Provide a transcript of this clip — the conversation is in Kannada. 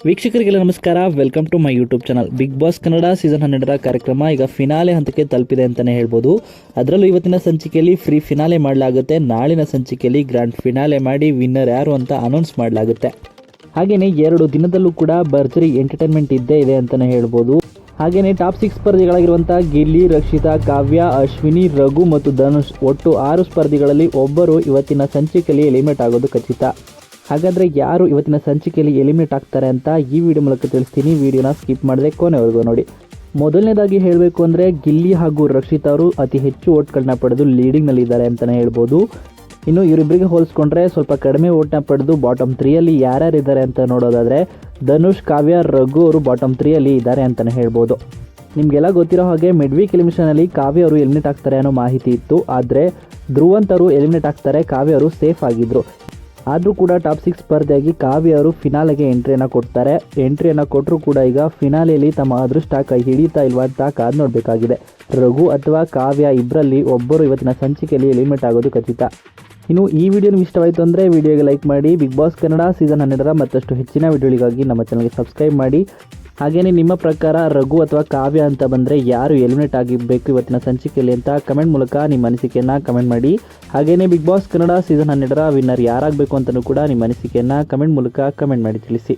ವೀಕ್ಷಕರಿಗೆಲ್ಲ ನಮಸ್ಕಾರ. Welcome to my YouTube channel. Bigg Boss Kannada season 12ರ ಕಾರ್ಯಕ್ರಮ ಈಗ ಫಿನಾಲೆ ಹಂತಕ್ಕೆ ತಲುಪಿದೆ ಅಂತಲೇ ಹೇಳ್ಬೋದು. ಅದರಲ್ಲೂ ಇವತ್ತಿನ ಸಂಚಿಕೆಯಲ್ಲಿ ಫ್ರೀ ಫಿನಾಲೆ ಮಾಡಲಾಗುತ್ತೆ. ನಾಳಿನ ಸಂಚಿಕೆಯಲ್ಲಿ ಗ್ರ್ಯಾಂಡ್ ಫಿನಾಲೆ ಮಾಡಿ ವಿನ್ನರ್ ಯಾರು ಅಂತ ಅನೌನ್ಸ್ ಮಾಡಲಾಗುತ್ತೆ. ಹಾಗೆಯೇ 2 ದಿನದಲ್ಲೂ ಕೂಡ ಭರ್ಜರಿ ಎಂಟರ್ಟೈನ್ಮೆಂಟ್ ಇದ್ದೇ ಇದೆ ಅಂತಲೇ ಹೇಳ್ಬೋದು. ಹಾಗೆಯೇ ಟಾಪ್ 6 ಸ್ಪರ್ಧಿಗಳಾಗಿರುವಂಥ ಗಿಲ್ಲಿ, ರಕ್ಷಿತಾ, ಕಾವ್ಯ, ಅಶ್ವಿನಿ, ರಘು ಮತ್ತು ಧನುಷ್ ಒಟ್ಟು 6 ಸ್ಪರ್ಧಿಗಳಲ್ಲಿ ಒಬ್ಬರು ಇವತ್ತಿನ ಸಂಚಿಕೆಯಲ್ಲಿ ಎಲಿಮಿನೇಟ್ ಆಗೋದು ಖಚಿತ. ಹಾಗಾದರೆ ಯಾರು ಇವತ್ತಿನ ಸಂಚಿಕೆಯಲ್ಲಿ ಎಲಿಮಿನೇಟ್ ಆಗ್ತಾರೆ ಅಂತ ಈ ವಿಡಿಯೋ ಮೂಲಕ ತಿಳಿಸ್ತೀನಿ. ವಿಡಿಯೋನ ಸ್ಕಿಪ್ ಮಾಡದೆ ಕೊನೆವರೆಗೂ ನೋಡಿ. ಮೊದಲನೇದಾಗಿ ಹೇಳಬೇಕು ಅಂದರೆ ಗಿಲ್ಲಿ ಹಾಗೂ ರಕ್ಷಿತಾ ಅವರು ಅತಿ ಹೆಚ್ಚು ಓಟ್ಗಳನ್ನ ಪಡೆದು ಲೀಡಿಂಗ್ನಲ್ಲಿದ್ದಾರೆ ಅಂತಲೇ ಹೇಳ್ಬೋದು. ಇನ್ನು ಇವರಿಬ್ಬರಿಗೆ ಹೋಲಿಸ್ಕೊಂಡ್ರೆ ಸ್ವಲ್ಪ ಕಡಿಮೆ ಓಟ್ನ ಪಡೆದು ಬಾಟಮ್ 3ಯಲ್ಲಿ ಯಾರ್ಯಾರಿದ್ದಾರೆ ಅಂತ ನೋಡೋದಾದರೆ ಧನುಷ್, ಕಾವ್ಯ, ರಘು ಅವರು ಬಾಟಮ್ 3ಯಲ್ಲಿ ಇದ್ದಾರೆ ಅಂತಲೇ ಹೇಳ್ಬೋದು. ನಿಮಗೆಲ್ಲ ಗೊತ್ತಿರೋ ಹಾಗೆ ಮಿಡ್ ವೀಕ್ ಎಲಿಮಿನೇಷನಲ್ಲಿ ಕಾವ್ಯ ಅವರು ಎಲಿಮಿನೇಟ್ ಆಗ್ತಾರೆ ಅನ್ನೋ ಮಾಹಿತಿ ಇತ್ತು. ಆದರೆ ಧ್ರುವಂತರು ಎಲಿಮಿನೇಟ್ ಆಗ್ತಾರೆ, ಕಾವ್ಯ ಅವರು ಸೇಫ್ ಆಗಿದ್ದರು. ಆದರೂ ಕೂಡ ಟಾಪ್ 6 ಸ್ಪರ್ಧೆಯಾಗಿ ಕಾವ್ಯ ಅವರು ಫಿನಾಲೆಗೆ ಎಂಟ್ರಿಯನ್ನು ಕೊಡ್ತಾರೆ. ಎಂಟ್ರಿಯನ್ನು ಕೊಟ್ಟರೂ ಕೂಡ ಈಗ ಫಿನಾಲೆಯಲ್ಲಿ ತಮ್ಮ ಅದೃಷ್ಟ ಕೈ ಹಿಡಿತಾ ಇಲ್ವಾ ಅಂತ ಕಾದು ನೋಡಬೇಕಾಗಿದೆ. ರಘು ಅಥವಾ ಕಾವ್ಯ ಇಬ್ಬರಲ್ಲಿ ಒಬ್ಬರು ಇವತ್ತಿನ ಸಂಚಿಕೆಯಲ್ಲಿ ಎಲಿಮಿನೇಟ್ ಆಗೋದು ಖಚಿತ. ಇನ್ನು ಈ ವಿಡಿಯೋ ನಿಮಗೆ ಇಷ್ಟವಾಯಿತು ಅಂದರೆ ವಿಡಿಯೋಗೆ ಲೈಕ್ ಮಾಡಿ. ಬಿಗ್ ಬಾಸ್ ಕನ್ನಡ ಸೀಸನ್ 12ರ ಮತ್ತಷ್ಟು ಹೆಚ್ಚಿನ ವಿಡಿಯೋಗಳಿಗಾಗಿ ನಮ್ಮ ಚಾನಲ್ಗೆ ಸಬ್ಸ್ಕ್ರೈಬ್ ಮಾಡಿ. ಹಾಗೆಯೇ ನಿಮ್ಮ ಪ್ರಕಾರ ರಘು ಅಥವಾ ಕಾವ್ಯ ಅಂತ ಬಂದರೆ ಯಾರು ಎಲಿಮಿನೇಟ್ ಆಗಿರಬೇಕು ಇವತ್ತಿನ ಸಂಚಿಕೆಯಲ್ಲಿ ಅಂತ ಕಮೆಂಟ್ ಮೂಲಕ ನಿಮ್ಮ ಅನಿಸಿಕೆಯನ್ನು ಕಮೆಂಟ್ ಮಾಡಿ. ಹಾಗೆಯೇ ಬಿಗ್ ಬಾಸ್ ಕನ್ನಡ ಸೀಸನ್ 12ರ ವಿನ್ನರ್ ಯಾರಾಗಬೇಕು ಅಂತಲೂ ಕೂಡ ನಿಮ್ಮ ಅನಿಸಿಕೆಯನ್ನು ಕಮೆಂಟ್ ಮೂಲಕ ಕಮೆಂಟ್ ಮಾಡಿ ತಿಳಿಸಿ.